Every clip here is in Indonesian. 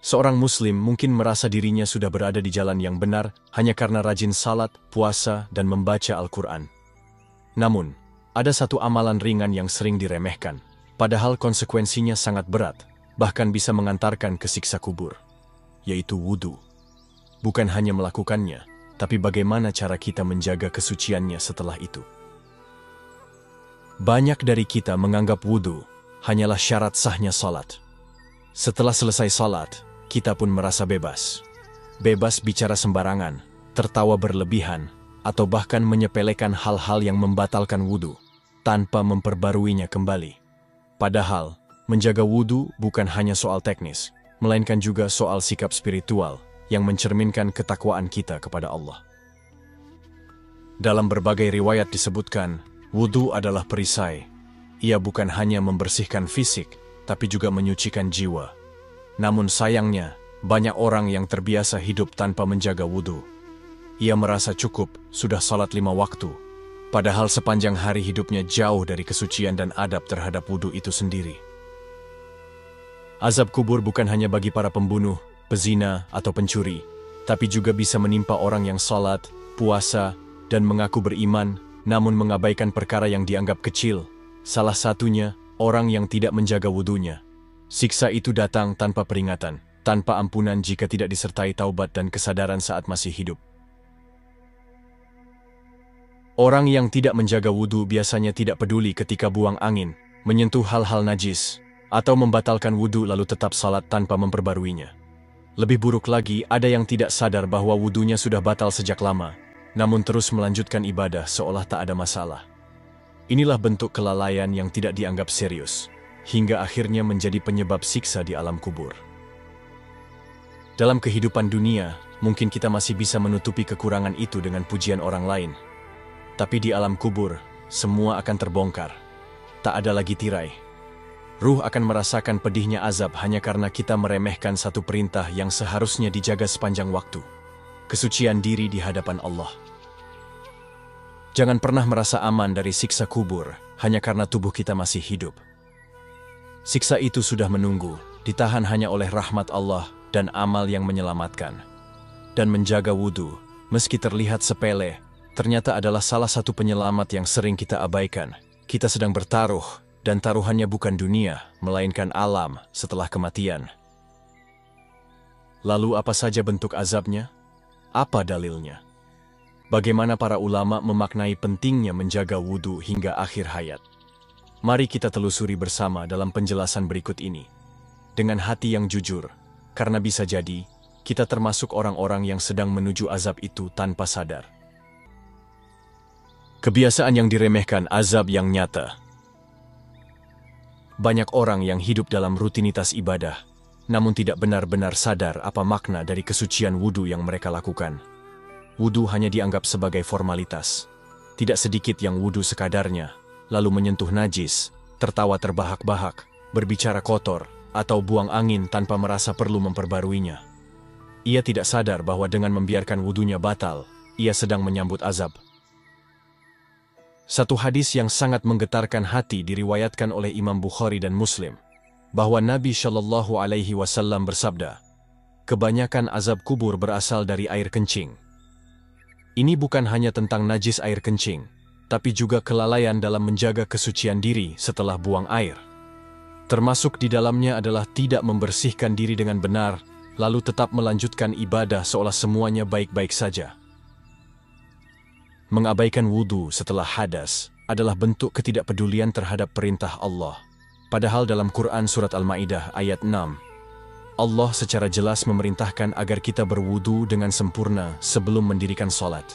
Seorang muslim mungkin merasa dirinya sudah berada di jalan yang benar hanya karena rajin salat, puasa, dan membaca Al-Quran. Namun, ada satu amalan ringan yang sering diremehkan, padahal konsekuensinya sangat berat, bahkan bisa mengantarkan ke siksa kubur, yaitu wudu. Bukan hanya melakukannya, tapi bagaimana cara kita menjaga kesuciannya setelah itu. Banyak dari kita menganggap wudu hanyalah syarat sahnya salat. Setelah selesai salat, kita pun merasa bebas. Bebas bicara sembarangan, tertawa berlebihan, atau bahkan menyepelekan hal-hal yang membatalkan wudu, tanpa memperbaruinya kembali. Padahal, menjaga wudu bukan hanya soal teknis, melainkan juga soal sikap spiritual yang mencerminkan ketakwaan kita kepada Allah. Dalam berbagai riwayat disebutkan, wudu adalah perisai. Ia bukan hanya membersihkan fisik, tapi juga menyucikan jiwa. Namun sayangnya, banyak orang yang terbiasa hidup tanpa menjaga wudu. Ia merasa cukup sudah salat 5 waktu, padahal sepanjang hari hidupnya jauh dari kesucian dan adab terhadap wudu itu sendiri. Azab kubur bukan hanya bagi para pembunuh, pezina, atau pencuri, tapi juga bisa menimpa orang yang salat, puasa, dan mengaku beriman, namun mengabaikan perkara yang dianggap kecil. Salah satunya, orang yang tidak menjaga wudunya. Siksa itu datang tanpa peringatan, tanpa ampunan jika tidak disertai taubat dan kesadaran saat masih hidup. Orang yang tidak menjaga wudu biasanya tidak peduli ketika buang angin, menyentuh hal-hal najis, atau membatalkan wudu lalu tetap salat tanpa memperbaruinya. Lebih buruk lagi, ada yang tidak sadar bahwa wudunya sudah batal sejak lama, namun terus melanjutkan ibadah seolah tak ada masalah. Inilah bentuk kelalaian yang tidak dianggap serius, hingga akhirnya menjadi penyebab siksa di alam kubur. Dalam kehidupan dunia, mungkin kita masih bisa menutupi kekurangan itu dengan pujian orang lain. Tapi di alam kubur, semua akan terbongkar. Tak ada lagi tirai. Ruh akan merasakan pedihnya azab hanya karena kita meremehkan satu perintah yang seharusnya dijaga sepanjang waktu. Kesucian diri di hadapan Allah. Jangan pernah merasa aman dari siksa kubur hanya karena tubuh kita masih hidup. Siksa itu sudah menunggu, ditahan hanya oleh rahmat Allah dan amal yang menyelamatkan. Dan menjaga wudu, meski terlihat sepele, ternyata adalah salah satu penyelamat yang sering kita abaikan. Kita sedang bertaruh, dan taruhannya bukan dunia, melainkan alam setelah kematian. Lalu apa saja bentuk azabnya? Apa dalilnya? Bagaimana para ulama memaknai pentingnya menjaga wudu hingga akhir hayat? Mari kita telusuri bersama dalam penjelasan berikut ini. Dengan hati yang jujur, karena bisa jadi, kita termasuk orang-orang yang sedang menuju azab itu tanpa sadar. Kebiasaan yang diremehkan, azab yang nyata. Banyak orang yang hidup dalam rutinitas ibadah, namun tidak benar-benar sadar apa makna dari kesucian wudu yang mereka lakukan. Wudu hanya dianggap sebagai formalitas. Tidak sedikit yang wudu sekadarnya, lalu menyentuh najis, tertawa terbahak-bahak, berbicara kotor, atau buang angin tanpa merasa perlu memperbaruinya. Ia tidak sadar bahwa dengan membiarkan wudunya batal, ia sedang menyambut azab. Satu hadis yang sangat menggetarkan hati diriwayatkan oleh Imam Bukhari dan Muslim, bahwa Nabi Shallallahu Alaihi Wasallam bersabda, "Kebanyakan azab kubur berasal dari air kencing." Ini bukan hanya tentang najis air kencing, tapi juga kelalaian dalam menjaga kesucian diri setelah buang air. Termasuk di dalamnya adalah tidak membersihkan diri dengan benar, lalu tetap melanjutkan ibadah seolah semuanya baik-baik saja. Mengabaikan wudu setelah hadas adalah bentuk ketidakpedulian terhadap perintah Allah. Padahal dalam Quran Surat Al-Ma'idah ayat 6, Allah secara jelas memerintahkan agar kita berwudu dengan sempurna sebelum mendirikan sholat.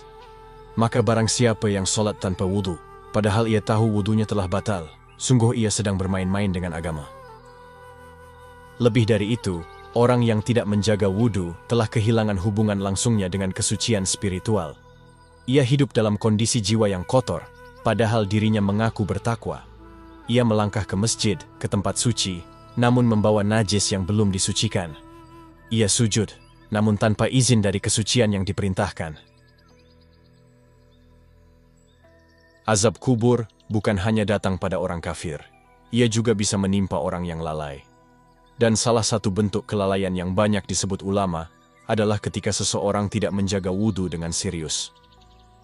Maka barang siapa yang sholat tanpa wudu, padahal ia tahu wudunya telah batal, sungguh ia sedang bermain-main dengan agama. Lebih dari itu, orang yang tidak menjaga wudu telah kehilangan hubungan langsungnya dengan kesucian spiritual. Ia hidup dalam kondisi jiwa yang kotor, padahal dirinya mengaku bertakwa. Ia melangkah ke masjid, ke tempat suci, namun membawa najis yang belum disucikan. Ia sujud, namun tanpa izin dari kesucian yang diperintahkan. Azab kubur bukan hanya datang pada orang kafir. Ia juga bisa menimpa orang yang lalai. Dan salah satu bentuk kelalaian yang banyak disebut ulama adalah ketika seseorang tidak menjaga wudhu dengan serius.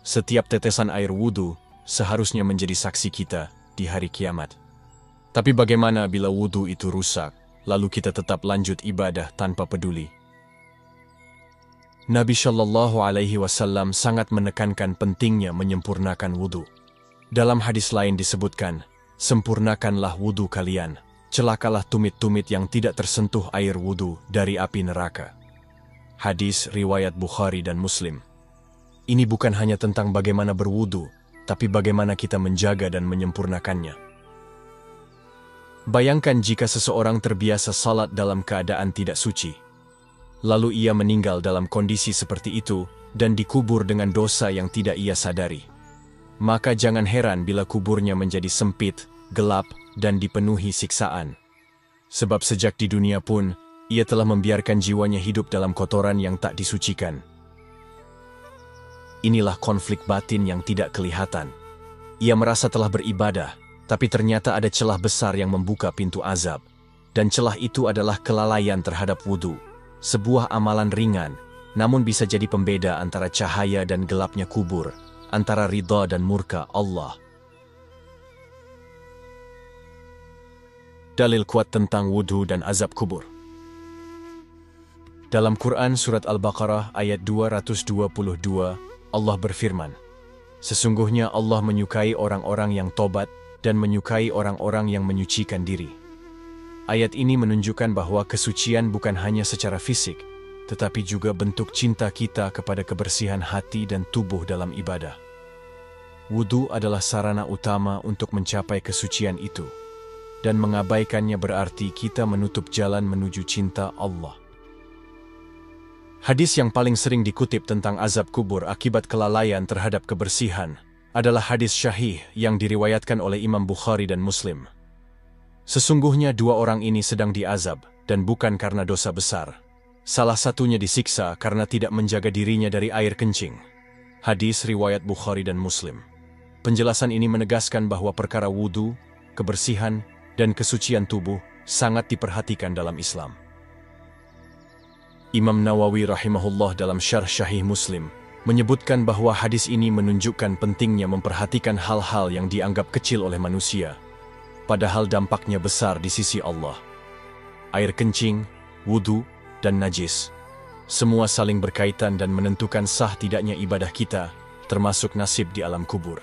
Setiap tetesan air wudhu seharusnya menjadi saksi kita di hari kiamat. Tapi bagaimana bila wudhu itu rusak, lalu kita tetap lanjut ibadah tanpa peduli? Nabi Shallallahu Alaihi Wasallam sangat menekankan pentingnya menyempurnakan wudhu. Dalam hadis lain disebutkan, sempurnakanlah wudhu kalian, celakalah tumit-tumit yang tidak tersentuh air wudhu dari api neraka. Hadis riwayat Bukhari dan Muslim. Ini bukan hanya tentang bagaimana berwudhu, tapi bagaimana kita menjaga dan menyempurnakannya. Bayangkan jika seseorang terbiasa salat dalam keadaan tidak suci. Lalu ia meninggal dalam kondisi seperti itu dan dikubur dengan dosa yang tidak ia sadari. Maka jangan heran bila kuburnya menjadi sempit, gelap, dan dipenuhi siksaan. Sebab sejak di dunia pun, ia telah membiarkan jiwanya hidup dalam kotoran yang tak disucikan. Inilah konflik batin yang tidak kelihatan. Ia merasa telah beribadah, tapi ternyata ada celah besar yang membuka pintu azab. Dan celah itu adalah kelalaian terhadap wudhu. Sebuah amalan ringan, namun bisa jadi pembeda antara cahaya dan gelapnya kubur, antara ridha dan murka Allah. Dalil kuat tentang wudhu dan azab kubur. Dalam Quran Surat Al-Baqarah ayat 222, Allah berfirman, "Sesungguhnya Allah menyukai orang-orang yang tobat dan menyukai orang-orang yang menyucikan diri." Ayat ini menunjukkan bahwa kesucian bukan hanya secara fisik, tetapi juga bentuk cinta kita kepada kebersihan hati dan tubuh dalam ibadah. Wudhu adalah sarana utama untuk mencapai kesucian itu, dan mengabaikannya berarti kita menutup jalan menuju cinta Allah. Hadis yang paling sering dikutip tentang azab kubur akibat kelalaian terhadap kebersihan adalah hadis syahih yang diriwayatkan oleh Imam Bukhari dan Muslim. Sesungguhnya dua orang ini sedang diazab, dan bukan karena dosa besar. Salah satunya disiksa karena tidak menjaga dirinya dari air kencing. Hadis riwayat Bukhari dan Muslim. Penjelasan ini menegaskan bahwa perkara wudhu, kebersihan, dan kesucian tubuh sangat diperhatikan dalam Islam. Imam Nawawi rahimahullah dalam Syarh Sahih Muslim menyebutkan bahwa hadis ini menunjukkan pentingnya memperhatikan hal-hal yang dianggap kecil oleh manusia, padahal dampaknya besar di sisi Allah. Air kencing, wudhu, dan najis, semua saling berkaitan dan menentukan sah tidaknya ibadah kita, termasuk nasib di alam kubur.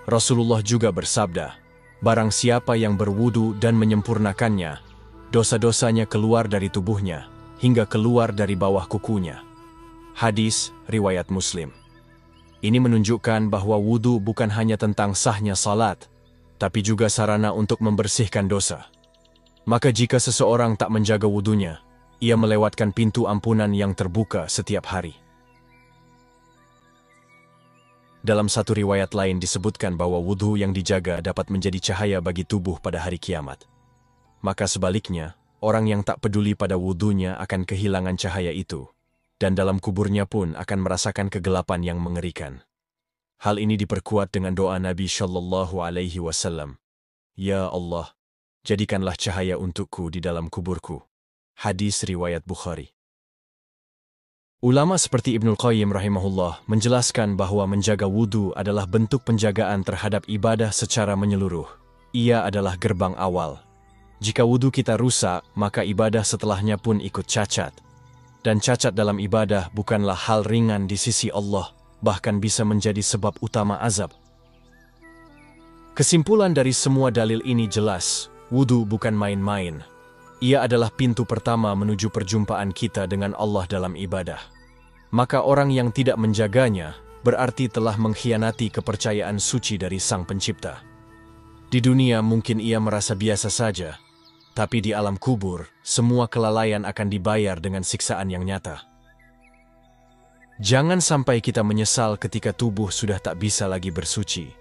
Rasulullah juga bersabda, "Barang siapa yang berwudu dan menyempurnakannya, dosa-dosanya keluar dari tubuhnya, hingga keluar dari bawah kukunya." Hadis riwayat Muslim. Ini menunjukkan bahwa wudu bukan hanya tentang sahnya salat, tapi juga sarana untuk membersihkan dosa. Maka jika seseorang tak menjaga wudunya, ia melewatkan pintu ampunan yang terbuka setiap hari. Dalam satu riwayat lain disebutkan bahwa wudhu yang dijaga dapat menjadi cahaya bagi tubuh pada hari kiamat. Maka sebaliknya, orang yang tak peduli pada wudhunya akan kehilangan cahaya itu, dan dalam kuburnya pun akan merasakan kegelapan yang mengerikan. Hal ini diperkuat dengan doa Nabi Shallallahu Alaihi Wasallam, "Ya Allah, jadikanlah cahaya untukku di dalam kuburku." Hadis riwayat Bukhari. Ulama seperti Ibnul Qayyim rahimahullah menjelaskan bahwa menjaga wudhu adalah bentuk penjagaan terhadap ibadah secara menyeluruh. Ia adalah gerbang awal. Jika wudhu kita rusak, maka ibadah setelahnya pun ikut cacat. Dan cacat dalam ibadah bukanlah hal ringan di sisi Allah, bahkan bisa menjadi sebab utama azab. Kesimpulan dari semua dalil ini jelas, wudhu bukan main-main. Ia adalah pintu pertama menuju perjumpaan kita dengan Allah dalam ibadah. Maka orang yang tidak menjaganya berarti telah mengkhianati kepercayaan suci dari Sang Pencipta. Di dunia mungkin ia merasa biasa saja, tapi di alam kubur, semua kelalaian akan dibayar dengan siksaan yang nyata. Jangan sampai kita menyesal ketika tubuh sudah tak bisa lagi bersuci.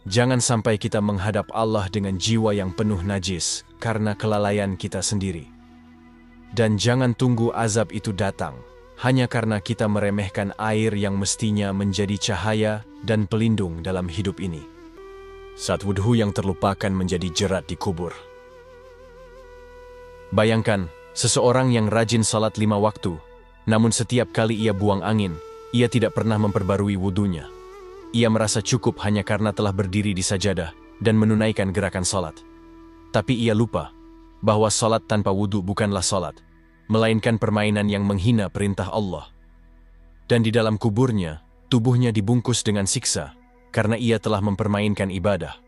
Jangan sampai kita menghadap Allah dengan jiwa yang penuh najis karena kelalaian kita sendiri. Dan jangan tunggu azab itu datang hanya karena kita meremehkan air yang mestinya menjadi cahaya dan pelindung dalam hidup ini. Saat wudhu yang terlupakan menjadi jerat di kubur. Bayangkan, seseorang yang rajin salat 5 waktu, namun setiap kali ia buang angin, ia tidak pernah memperbarui wudunya. Ia merasa cukup hanya karena telah berdiri di sajadah dan menunaikan gerakan salat. Tapi ia lupa bahwa salat tanpa wudu bukanlah salat, melainkan permainan yang menghina perintah Allah. Dan di dalam kuburnya, tubuhnya dibungkus dengan siksa karena ia telah mempermainkan ibadah.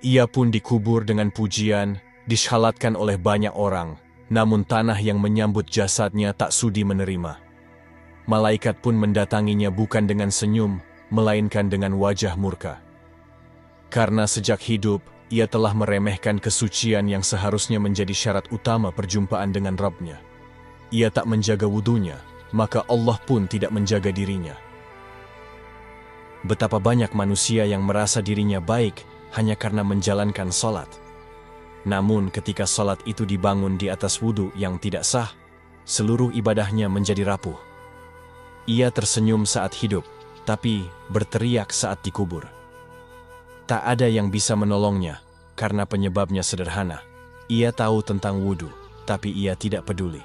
Ia pun dikubur dengan pujian, disyalatkan oleh banyak orang, namun tanah yang menyambut jasadnya tak sudi menerima. Malaikat pun mendatanginya bukan dengan senyum, melainkan dengan wajah murka. Karena sejak hidup, ia telah meremehkan kesucian yang seharusnya menjadi syarat utama perjumpaan dengan Rabb-Nya. Ia tak menjaga wudunya, maka Allah pun tidak menjaga dirinya. Betapa banyak manusia yang merasa dirinya baik hanya karena menjalankan salat. Namun ketika salat itu dibangun di atas wudu yang tidak sah, seluruh ibadahnya menjadi rapuh. Ia tersenyum saat hidup, tapi berteriak saat dikubur. Tak ada yang bisa menolongnya, karena penyebabnya sederhana. Ia tahu tentang wudu, tapi ia tidak peduli.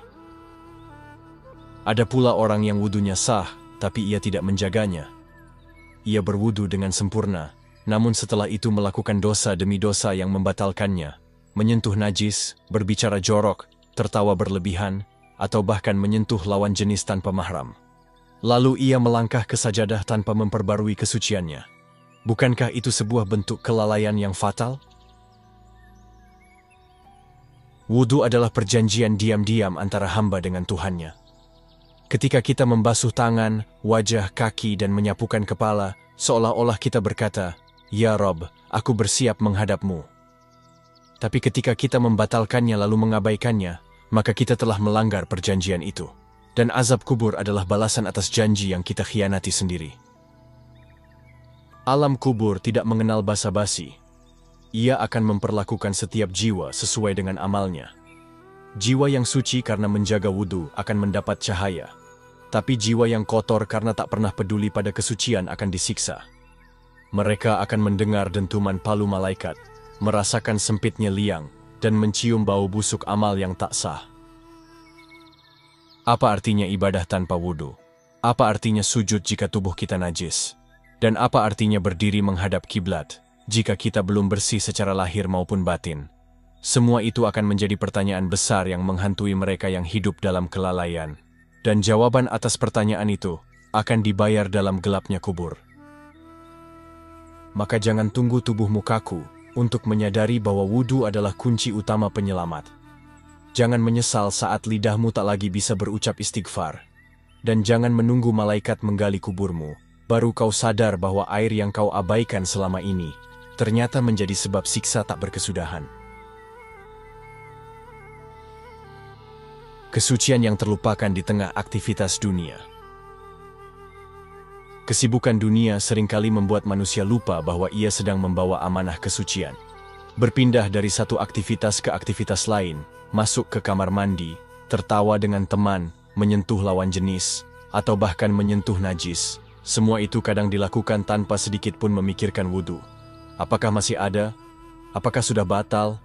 Ada pula orang yang wudunya sah, tapi ia tidak menjaganya. Ia berwudu dengan sempurna, namun setelah itu melakukan dosa demi dosa yang membatalkannya, menyentuh najis, berbicara jorok, tertawa berlebihan, atau bahkan menyentuh lawan jenis tanpa mahram. Lalu ia melangkah ke sajadah tanpa memperbarui kesuciannya. Bukankah itu sebuah bentuk kelalaian yang fatal? Wudu adalah perjanjian diam-diam antara hamba dengan Tuhannya. Ketika kita membasuh tangan, wajah, kaki, dan menyapukan kepala, seolah-olah kita berkata, "Ya Rob, aku bersiap menghadap-Mu." Tapi ketika kita membatalkannya lalu mengabaikannya, maka kita telah melanggar perjanjian itu. Dan azab kubur adalah balasan atas janji yang kita khianati sendiri. Alam kubur tidak mengenal basa-basi. Ia akan memperlakukan setiap jiwa sesuai dengan amalnya. Jiwa yang suci karena menjaga wudu akan mendapat cahaya. Tapi jiwa yang kotor karena tak pernah peduli pada kesucian akan disiksa. Mereka akan mendengar dentuman palu malaikat, merasakan sempitnya liang, dan mencium bau busuk amal yang tak sah. Apa artinya ibadah tanpa wudu? Apa artinya sujud jika tubuh kita najis? Dan apa artinya berdiri menghadap kiblat jika kita belum bersih secara lahir maupun batin? Semua itu akan menjadi pertanyaan besar yang menghantui mereka yang hidup dalam kelalaian. Dan jawaban atas pertanyaan itu akan dibayar dalam gelapnya kubur. Maka jangan tunggu tubuhmu kaku untuk menyadari bahwa wudu adalah kunci utama penyelamat. Jangan menyesal saat lidahmu tak lagi bisa berucap istighfar. Dan jangan menunggu malaikat menggali kuburmu, baru kau sadar bahwa air yang kau abaikan selama ini ternyata menjadi sebab siksa tak berkesudahan. Kesucian yang terlupakan di tengah aktivitas dunia. Kesibukan dunia seringkali membuat manusia lupa bahwa ia sedang membawa amanah kesucian. Berpindah dari satu aktivitas ke aktivitas lain, masuk ke kamar mandi, tertawa dengan teman, menyentuh lawan jenis, atau bahkan menyentuh najis. Semua itu kadang dilakukan tanpa sedikit pun memikirkan wudu. Apakah masih ada? Apakah sudah batal?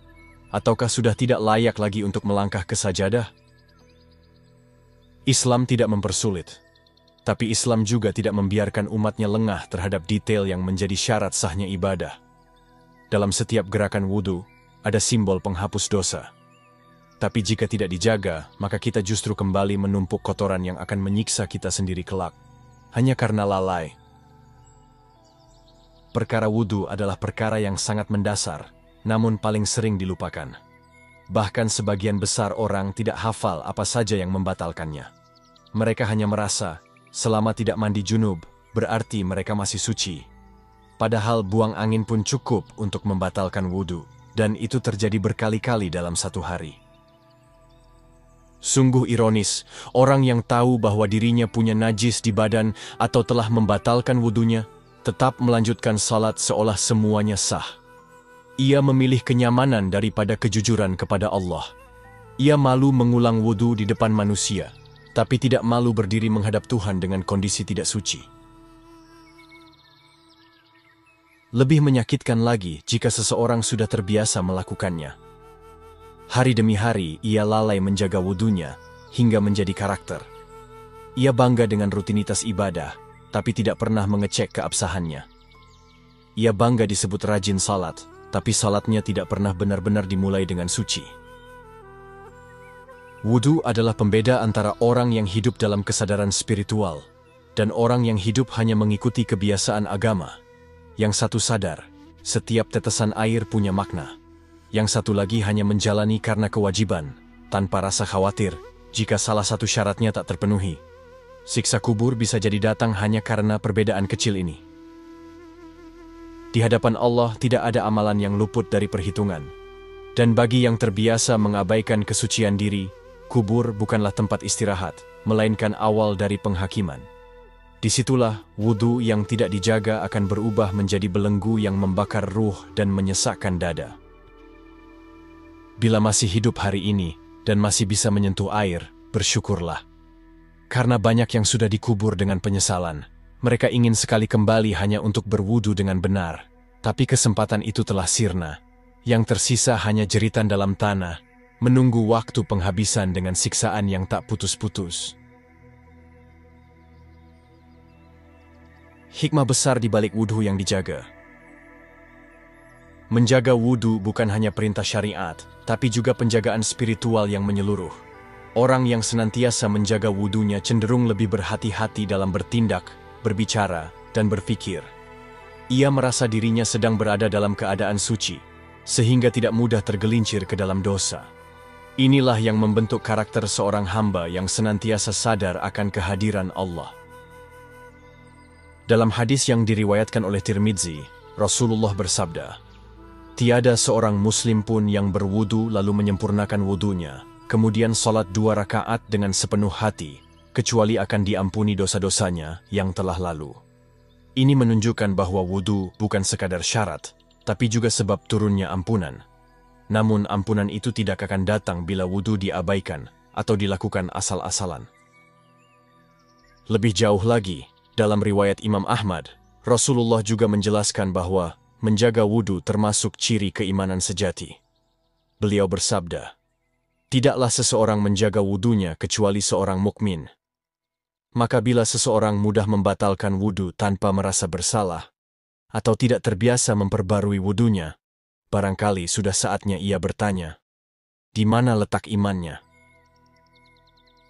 Ataukah sudah tidak layak lagi untuk melangkah ke sajadah? Islam tidak mempersulit, tapi Islam juga tidak membiarkan umatnya lengah terhadap detail yang menjadi syarat sahnya ibadah. Dalam setiap gerakan wudu, ada simbol penghapus dosa. Tapi jika tidak dijaga, maka kita justru kembali menumpuk kotoran yang akan menyiksa kita sendiri kelak, hanya karena lalai. Perkara wudu adalah perkara yang sangat mendasar, namun paling sering dilupakan. Bahkan sebagian besar orang tidak hafal apa saja yang membatalkannya. Mereka hanya merasa, selama tidak mandi junub, berarti mereka masih suci. Padahal buang angin pun cukup untuk membatalkan wudu, dan itu terjadi berkali-kali dalam satu hari. Sungguh ironis, orang yang tahu bahwa dirinya punya najis di badan atau telah membatalkan wudunya, tetap melanjutkan salat seolah semuanya sah. Ia memilih kenyamanan daripada kejujuran kepada Allah. Ia malu mengulang wudu di depan manusia, tapi tidak malu berdiri menghadap Tuhan dengan kondisi tidak suci. Lebih menyakitkan lagi jika seseorang sudah terbiasa melakukannya. Hari demi hari ia lalai menjaga wudunya hingga menjadi karakter. Ia bangga dengan rutinitas ibadah, tapi tidak pernah mengecek keabsahannya. Ia bangga disebut rajin salat, tapi salatnya tidak pernah benar-benar dimulai dengan suci. Wudu adalah pembeda antara orang yang hidup dalam kesadaran spiritual dan orang yang hidup hanya mengikuti kebiasaan agama. Yang satu sadar, setiap tetesan air punya makna. Yang satu lagi hanya menjalani karena kewajiban, tanpa rasa khawatir jika salah satu syaratnya tak terpenuhi. Siksa kubur bisa jadi datang hanya karena perbedaan kecil ini. Di hadapan Allah tidak ada amalan yang luput dari perhitungan. Dan bagi yang terbiasa mengabaikan kesucian diri, kubur bukanlah tempat istirahat, melainkan awal dari penghakiman. Disitulah wudu yang tidak dijaga akan berubah menjadi belenggu yang membakar ruh dan menyesakkan dada. Bila masih hidup hari ini dan masih bisa menyentuh air, bersyukurlah. Karena banyak yang sudah dikubur dengan penyesalan, mereka ingin sekali kembali hanya untuk berwudu dengan benar. Tapi kesempatan itu telah sirna. Yang tersisa hanya jeritan dalam tanah, menunggu waktu penghabisan dengan siksaan yang tak putus-putus. Hikmah besar di balik wudu yang dijaga. Menjaga wudu bukan hanya perintah syariat, tapi juga penjagaan spiritual yang menyeluruh. Orang yang senantiasa menjaga wudunya cenderung lebih berhati-hati dalam bertindak, berbicara, dan berpikir. Ia merasa dirinya sedang berada dalam keadaan suci, sehingga tidak mudah tergelincir ke dalam dosa. Inilah yang membentuk karakter seorang hamba yang senantiasa sadar akan kehadiran Allah. Dalam hadis yang diriwayatkan oleh Tirmidzi, Rasulullah bersabda, "Tiada seorang muslim pun yang berwudu lalu menyempurnakan wudunya, kemudian salat 2 rakaat dengan sepenuh hati, kecuali akan diampuni dosa-dosanya yang telah lalu." Ini menunjukkan bahwa wudu bukan sekadar syarat, tapi juga sebab turunnya ampunan. Namun ampunan itu tidak akan datang bila wudu diabaikan atau dilakukan asal-asalan. Lebih jauh lagi, dalam riwayat Imam Ahmad, Rasulullah juga menjelaskan bahwa menjaga wudu termasuk ciri keimanan sejati. Beliau bersabda, "Tidaklah seseorang menjaga wudunya kecuali seorang mukmin. Maka bila seseorang mudah membatalkan wudu tanpa merasa bersalah, atau tidak terbiasa memperbarui wudunya, barangkali sudah saatnya ia bertanya, di mana letak imannya?"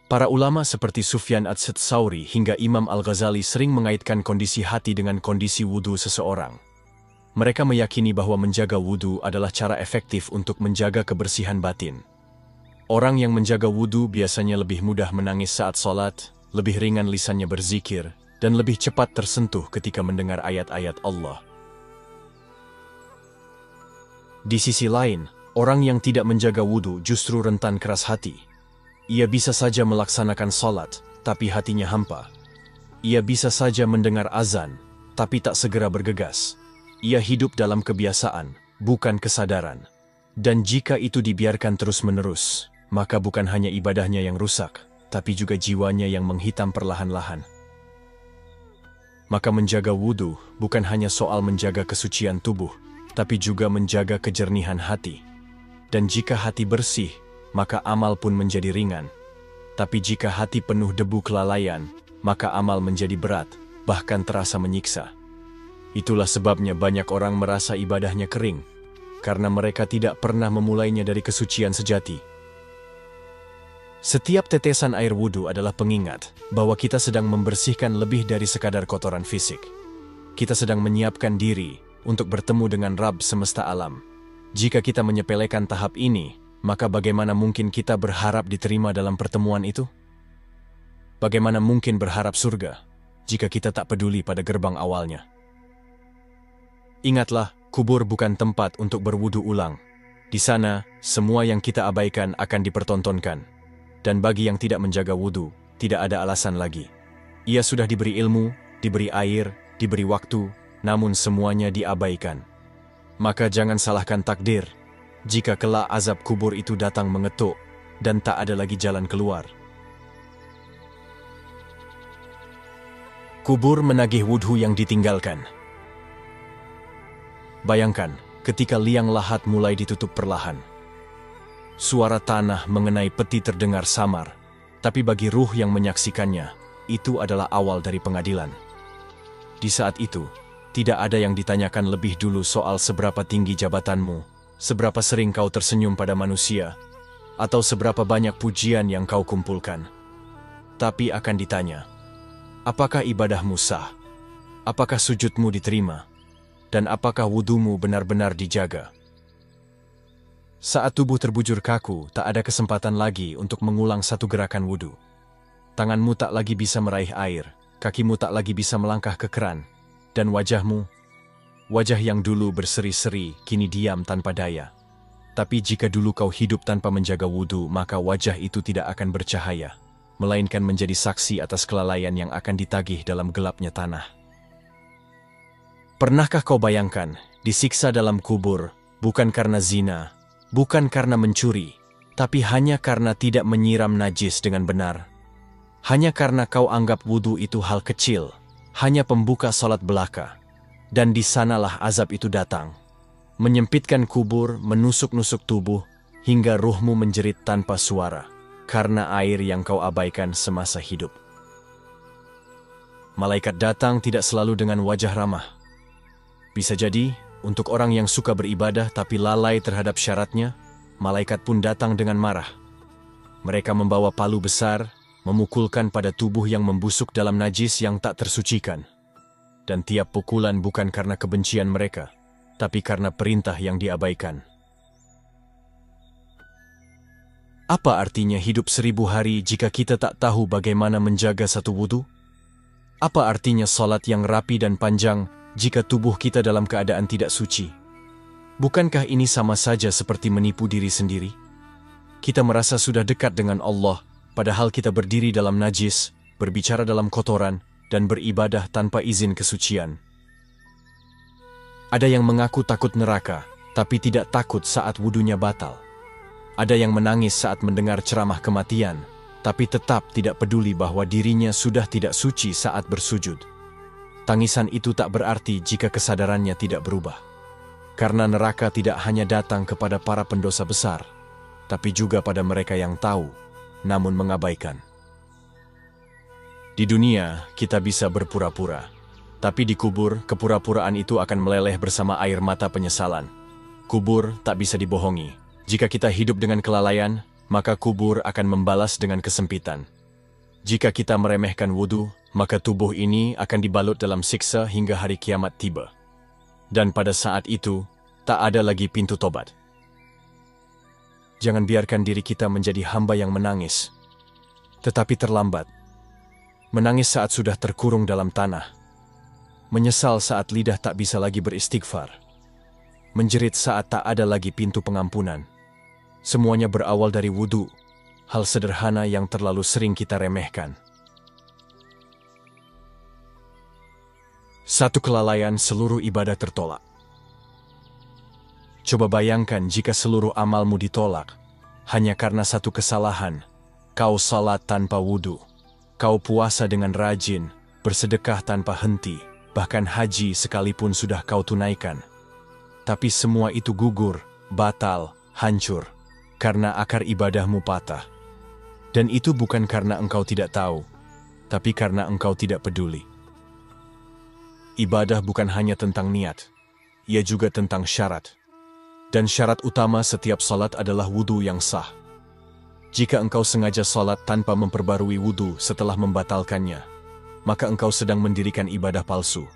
Para ulama seperti Sufyan Ats-Tsauri hingga Imam Al-Ghazali sering mengaitkan kondisi hati dengan kondisi wudu seseorang. Mereka meyakini bahwa menjaga wudu adalah cara efektif untuk menjaga kebersihan batin. Orang yang menjaga wudu biasanya lebih mudah menangis saat sholat, lebih ringan lisannya berzikir, dan lebih cepat tersentuh ketika mendengar ayat-ayat Allah. Di sisi lain, orang yang tidak menjaga wudu justru rentan keras hati. Ia bisa saja melaksanakan sholat, tapi hatinya hampa. Ia bisa saja mendengar azan, tapi tak segera bergegas. Ia hidup dalam kebiasaan, bukan kesadaran. Dan jika itu dibiarkan terus-menerus, maka bukan hanya ibadahnya yang rusak, tapi juga jiwanya yang menghitam perlahan-lahan. Maka menjaga wudu bukan hanya soal menjaga kesucian tubuh, tapi juga menjaga kejernihan hati. Dan jika hati bersih, maka amal pun menjadi ringan. Tapi jika hati penuh debu kelalaian, maka amal menjadi berat, bahkan terasa menyiksa. Itulah sebabnya banyak orang merasa ibadahnya kering, karena mereka tidak pernah memulainya dari kesucian sejati. Setiap tetesan air wudu adalah pengingat bahwa kita sedang membersihkan lebih dari sekadar kotoran fisik. Kita sedang menyiapkan diri untuk bertemu dengan Rabb semesta alam. Jika kita menyepelekan tahap ini, maka bagaimana mungkin kita berharap diterima dalam pertemuan itu? Bagaimana mungkin berharap surga jika kita tak peduli pada gerbang awalnya? Ingatlah, kubur bukan tempat untuk berwudu ulang. Di sana, semua yang kita abaikan akan dipertontonkan. Dan bagi yang tidak menjaga wudu, tidak ada alasan lagi. Ia sudah diberi ilmu, diberi air, diberi waktu, namun semuanya diabaikan. Maka jangan salahkan takdir jika kelak azab kubur itu datang mengetuk dan tak ada lagi jalan keluar. Kubur menagih wudhu yang ditinggalkan. Bayangkan, ketika liang lahat mulai ditutup perlahan. Suara tanah mengenai peti terdengar samar, tapi bagi ruh yang menyaksikannya, itu adalah awal dari pengadilan. Di saat itu, tidak ada yang ditanyakan lebih dulu soal seberapa tinggi jabatanmu, seberapa sering kau tersenyum pada manusia, atau seberapa banyak pujian yang kau kumpulkan. Tapi akan ditanya, apakah ibadahmu sah? Apakah sujudmu diterima? Dan apakah wudumu benar-benar dijaga? Saat tubuh terbujur kaku, tak ada kesempatan lagi untuk mengulang satu gerakan wudu. Tanganmu tak lagi bisa meraih air, kakimu tak lagi bisa melangkah ke keran, dan wajahmu, wajah yang dulu berseri-seri, kini diam tanpa daya. Tapi jika dulu kau hidup tanpa menjaga wudu, maka wajah itu tidak akan bercahaya, melainkan menjadi saksi atas kelalaian yang akan ditagih dalam gelapnya tanah. Pernahkah kau bayangkan, disiksa dalam kubur, bukan karena zina, bukan karena mencuri, tapi hanya karena tidak menyiram najis dengan benar? Hanya karena kau anggap wudu itu hal kecil, hanya pembuka salat belaka. Dan di sanalah azab itu datang, menyempitkan kubur, menusuk-nusuk tubuh, hingga ruhmu menjerit tanpa suara, karena air yang kau abaikan semasa hidup. Malaikat datang tidak selalu dengan wajah ramah. Bisa jadi, untuk orang yang suka beribadah tapi lalai terhadap syaratnya, malaikat pun datang dengan marah. Mereka membawa palu besar, memukulkan pada tubuh yang membusuk dalam najis yang tak tersucikan. Dan tiap pukulan bukan karena kebencian mereka, tapi karena perintah yang diabaikan. Apa artinya hidup 1000 hari jika kita tak tahu bagaimana menjaga satu wudu? Apa artinya salat yang rapi dan panjang jika tubuh kita dalam keadaan tidak suci? Bukankah ini sama saja seperti menipu diri sendiri? Kita merasa sudah dekat dengan Allah, padahal kita berdiri dalam najis, berbicara dalam kotoran, dan beribadah tanpa izin kesucian. Ada yang mengaku takut neraka, tapi tidak takut saat wudunya batal. Ada yang menangis saat mendengar ceramah kematian, tapi tetap tidak peduli bahwa dirinya sudah tidak suci saat bersujud. Tangisan itu tak berarti jika kesadarannya tidak berubah. Karena neraka tidak hanya datang kepada para pendosa besar, tapi juga pada mereka yang tahu, namun mengabaikan. Di dunia, kita bisa berpura-pura. Tapi di kubur, kepura-puraan itu akan meleleh bersama air mata penyesalan. Kubur tak bisa dibohongi. Jika kita hidup dengan kelalaian, maka kubur akan membalas dengan kesempitan. Jika kita meremehkan wudu, maka tubuh ini akan dibalut dalam siksa hingga hari kiamat tiba. Dan pada saat itu, tak ada lagi pintu tobat. Jangan biarkan diri kita menjadi hamba yang menangis, tetapi terlambat. Menangis saat sudah terkurung dalam tanah. Menyesal saat lidah tak bisa lagi beristighfar. Menjerit saat tak ada lagi pintu pengampunan. Semuanya berawal dari wudu, hal sederhana yang terlalu sering kita remehkan. Satu kelalaian, seluruh ibadah tertolak. Coba bayangkan jika seluruh amalmu ditolak, hanya karena satu kesalahan. Kau salat tanpa wudu, kau puasa dengan rajin, bersedekah tanpa henti, bahkan haji sekalipun sudah kau tunaikan. Tapi semua itu gugur, batal, hancur, karena akar ibadahmu patah. Dan itu bukan karena engkau tidak tahu, tapi karena engkau tidak peduli. Ibadah bukan hanya tentang niat, ia juga tentang syarat. Dan syarat utama setiap salat adalah wudu yang sah. Jika engkau sengaja salat tanpa memperbarui wudu setelah membatalkannya, maka engkau sedang mendirikan ibadah palsu.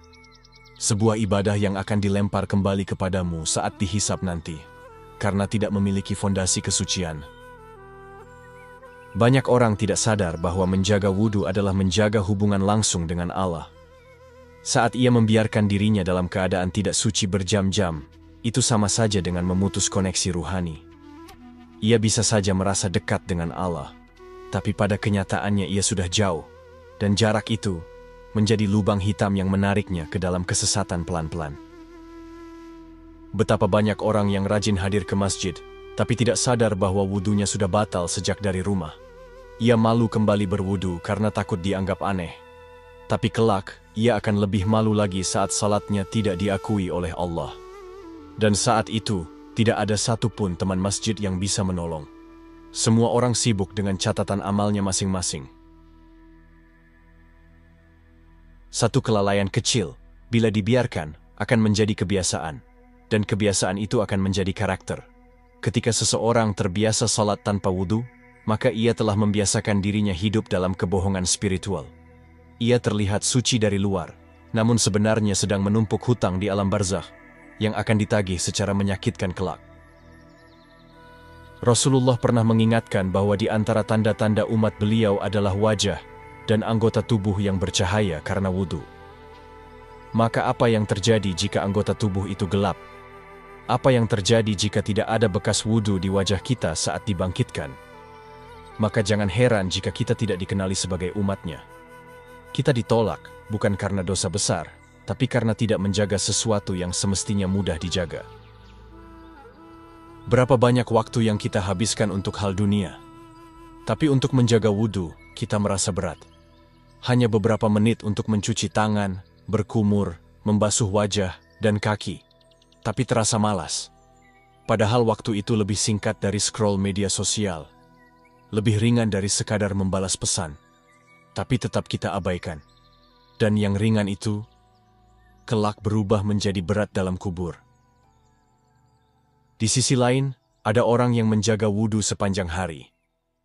Sebuah ibadah yang akan dilempar kembali kepadamu saat dihisab nanti, karena tidak memiliki fondasi kesucian. Banyak orang tidak sadar bahwa menjaga wudu adalah menjaga hubungan langsung dengan Allah. Saat ia membiarkan dirinya dalam keadaan tidak suci berjam-jam, itu sama saja dengan memutus koneksi ruhani. Ia bisa saja merasa dekat dengan Allah, tapi pada kenyataannya ia sudah jauh, dan jarak itu menjadi lubang hitam yang menariknya ke dalam kesesatan pelan-pelan. Betapa banyak orang yang rajin hadir ke masjid, tapi tidak sadar bahwa wudunya sudah batal sejak dari rumah. Ia malu kembali berwudu karena takut dianggap aneh. Tapi kelak, ia akan lebih malu lagi saat salatnya tidak diakui oleh Allah. Dan saat itu, Tidak ada satupun teman masjid yang bisa menolong. Semua orang sibuk dengan catatan amalnya masing-masing. Satu kelalaian kecil, bila dibiarkan, akan menjadi kebiasaan. Dan kebiasaan itu akan menjadi karakter. Ketika seseorang terbiasa salat tanpa wudu, maka ia telah membiasakan dirinya hidup dalam kebohongan spiritual. Ia terlihat suci dari luar, namun sebenarnya sedang menumpuk hutang di alam barzakh, yang akan ditagih secara menyakitkan kelak. Rasulullah pernah mengingatkan bahwa di antara tanda-tanda umat beliau adalah wajah dan anggota tubuh yang bercahaya karena wudu. Maka apa yang terjadi jika anggota tubuh itu gelap? Apa yang terjadi jika tidak ada bekas wudu di wajah kita saat dibangkitkan? Maka jangan heran jika kita tidak dikenali sebagai umatnya. Kita ditolak bukan karena dosa besar, tapi karena tidak menjaga sesuatu yang semestinya mudah dijaga. Berapa banyak waktu yang kita habiskan untuk hal dunia, tapi untuk menjaga wudu, kita merasa berat. Hanya beberapa menit untuk mencuci tangan, berkumur, membasuh wajah, dan kaki, tapi terasa malas. Padahal waktu itu lebih singkat dari scroll media sosial, lebih ringan dari sekadar membalas pesan, tapi tetap kita abaikan. Dan yang ringan itu, kelak berubah menjadi berat dalam kubur. Di sisi lain, ada orang yang menjaga wudu sepanjang hari.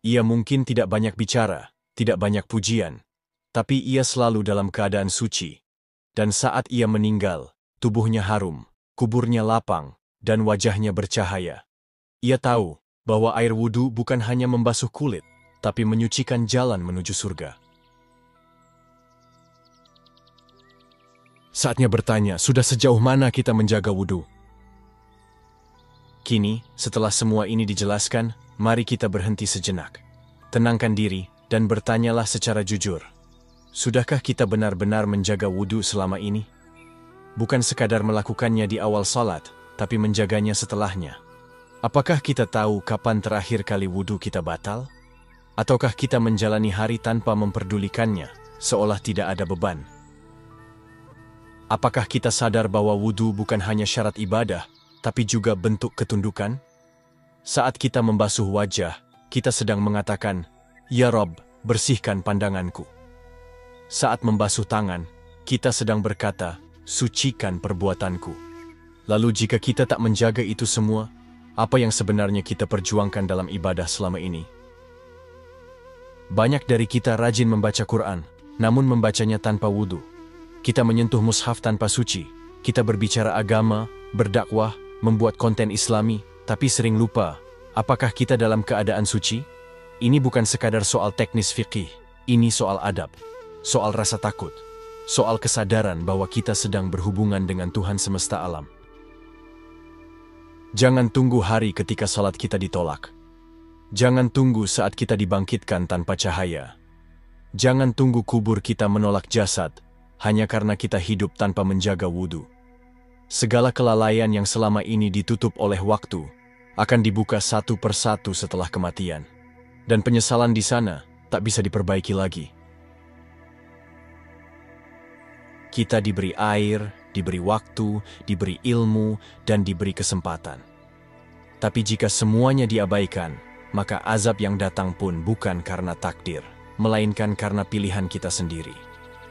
Ia mungkin tidak banyak bicara, tidak banyak pujian, tapi ia selalu dalam keadaan suci. Dan saat ia meninggal, tubuhnya harum, kuburnya lapang, dan wajahnya bercahaya. Ia tahu bahwa air wudu bukan hanya membasuh kulit, tapi menyucikan jalan menuju surga. Saatnya bertanya, sudah sejauh mana kita menjaga wudu? Kini, setelah semua ini dijelaskan, mari kita berhenti sejenak. Tenangkan diri, dan bertanyalah secara jujur. Sudahkah kita benar-benar menjaga wudu selama ini? Bukan sekadar melakukannya di awal salat, tapi menjaganya setelahnya. Apakah kita tahu kapan terakhir kali wudu kita batal? Ataukah kita menjalani hari tanpa memperdulikannya, seolah tidak ada beban? Apakah kita sadar bahwa wudu bukan hanya syarat ibadah, tapi juga bentuk ketundukan? Saat kita membasuh wajah, kita sedang mengatakan, "Ya Rabb, bersihkan pandanganku." Saat membasuh tangan, kita sedang berkata, "Sucikan perbuatanku." Lalu jika kita tak menjaga itu semua, apa yang sebenarnya kita perjuangkan dalam ibadah selama ini? Banyak dari kita rajin membaca Quran, namun membacanya tanpa wudu. Kita menyentuh mushaf tanpa suci, kita berbicara agama, berdakwah, membuat konten islami, tapi sering lupa, apakah kita dalam keadaan suci? Ini bukan sekadar soal teknis fikih, ini soal adab, soal rasa takut, soal kesadaran bahwa kita sedang berhubungan dengan Tuhan semesta alam. Jangan tunggu hari ketika salat kita ditolak. Jangan tunggu saat kita dibangkitkan tanpa cahaya. Jangan tunggu kubur kita menolak jasad, hanya karena kita hidup tanpa menjaga wudu. Segala kelalaian yang selama ini ditutup oleh waktu akan dibuka satu persatu setelah kematian. Dan penyesalan di sana tak bisa diperbaiki lagi. Kita diberi air, diberi waktu, diberi ilmu, dan diberi kesempatan. Tapi jika semuanya diabaikan, maka azab yang datang pun bukan karena takdir, melainkan karena pilihan kita sendiri.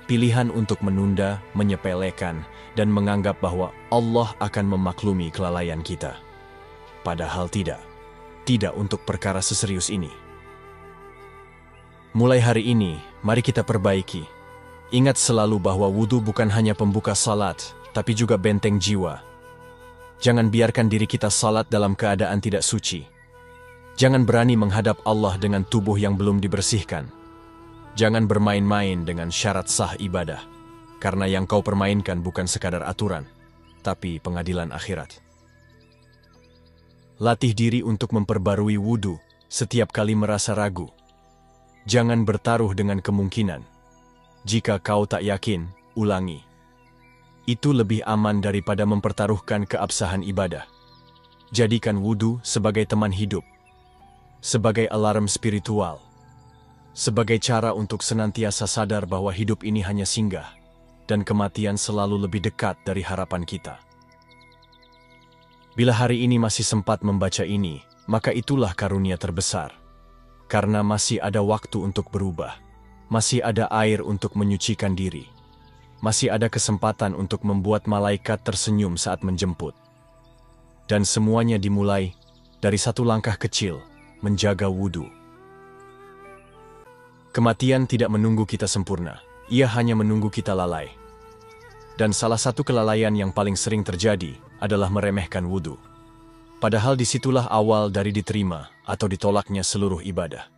Pilihan untuk menunda, menyepelekan, dan menganggap bahwa Allah akan memaklumi kelalaian kita. Padahal tidak. Tidak untuk perkara seserius ini. Mulai hari ini, mari kita perbaiki. Ingat selalu bahwa wudu bukan hanya pembuka salat, tapi juga benteng jiwa. Jangan biarkan diri kita salat dalam keadaan tidak suci. Jangan berani menghadap Allah dengan tubuh yang belum dibersihkan. Jangan bermain-main dengan syarat sah ibadah, karena yang kau permainkan bukan sekadar aturan, tapi pengadilan akhirat. Latih diri untuk memperbarui wudu setiap kali merasa ragu. Jangan bertaruh dengan kemungkinan. Jika kau tak yakin, ulangi. Itu lebih aman daripada mempertaruhkan keabsahan ibadah. Jadikan wudu sebagai teman hidup, sebagai alarm spiritual, sebagai cara untuk senantiasa sadar bahwa hidup ini hanya singgah, dan kematian selalu lebih dekat dari harapan kita. Bila hari ini masih sempat membaca ini, maka itulah karunia terbesar. Karena masih ada waktu untuk berubah. Masih ada air untuk menyucikan diri. Masih ada kesempatan untuk membuat malaikat tersenyum saat menjemput. Dan semuanya dimulai dari satu langkah kecil, menjaga wudhu. Kematian tidak menunggu kita sempurna, ia hanya menunggu kita lalai. Dan salah satu kelalaian yang paling sering terjadi adalah meremehkan wudhu. Padahal disitulah awal dari diterima atau ditolaknya seluruh ibadah.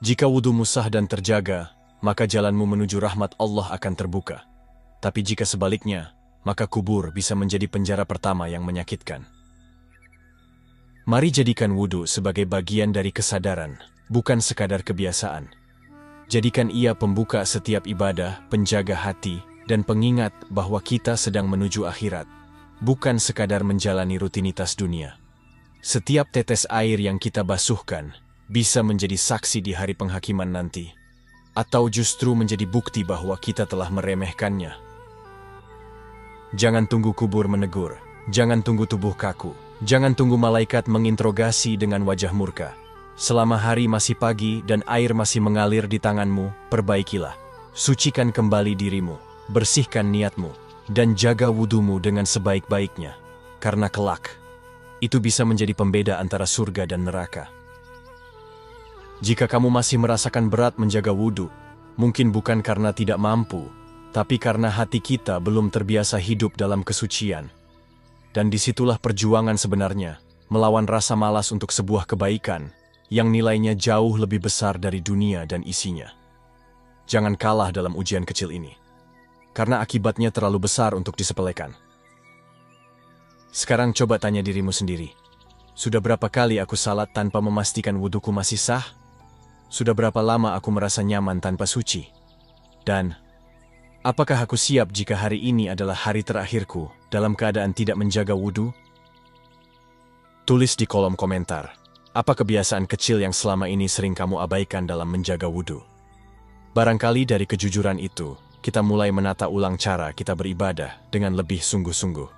Jika wudhumu sah dan terjaga, maka jalanmu menuju rahmat Allah akan terbuka. Tapi jika sebaliknya, maka kubur bisa menjadi penjara pertama yang menyakitkan. Mari jadikan wudhu sebagai bagian dari kesadaran, bukan sekadar kebiasaan. Jadikan ia pembuka setiap ibadah, penjaga hati, dan pengingat bahwa kita sedang menuju akhirat, bukan sekadar menjalani rutinitas dunia. Setiap tetes air yang kita basuhkan bisa menjadi saksi di hari penghakiman nanti, atau justru menjadi bukti bahwa kita telah meremehkannya. Jangan tunggu kubur menegur, jangan tunggu tubuh kaku, jangan tunggu malaikat menginterogasi dengan wajah murka. Selama hari masih pagi dan air masih mengalir di tanganmu, perbaikilah. Sucikan kembali dirimu, bersihkan niatmu, dan jaga wudhumu dengan sebaik-baiknya. Karena kelak, itu bisa menjadi pembeda antara surga dan neraka. Jika kamu masih merasakan berat menjaga wudhu, mungkin bukan karena tidak mampu, tapi karena hati kita belum terbiasa hidup dalam kesucian. Dan disitulah perjuangan sebenarnya, melawan rasa malas untuk sebuah kebaikan, yang nilainya jauh lebih besar dari dunia dan isinya. Jangan kalah dalam ujian kecil ini, karena akibatnya terlalu besar untuk disepelekan. Sekarang coba tanya dirimu sendiri, sudah berapa kali aku salat tanpa memastikan wudhuku masih sah? Sudah berapa lama aku merasa nyaman tanpa suci? Dan, apakah aku siap jika hari ini adalah hari terakhirku dalam keadaan tidak menjaga wudhu? Tulis di kolom komentar, apa kebiasaan kecil yang selama ini sering kamu abaikan dalam menjaga wudhu? Barangkali dari kejujuran itu, kita mulai menata ulang cara kita beribadah dengan lebih sungguh-sungguh.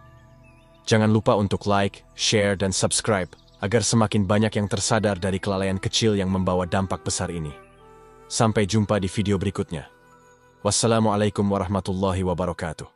Jangan lupa untuk like, share, dan subscribe, agar semakin banyak yang tersadar dari kelalaian kecil yang membawa dampak besar ini. Sampai jumpa di video berikutnya. Wassalamualaikum warahmatullahi wabarakatuh.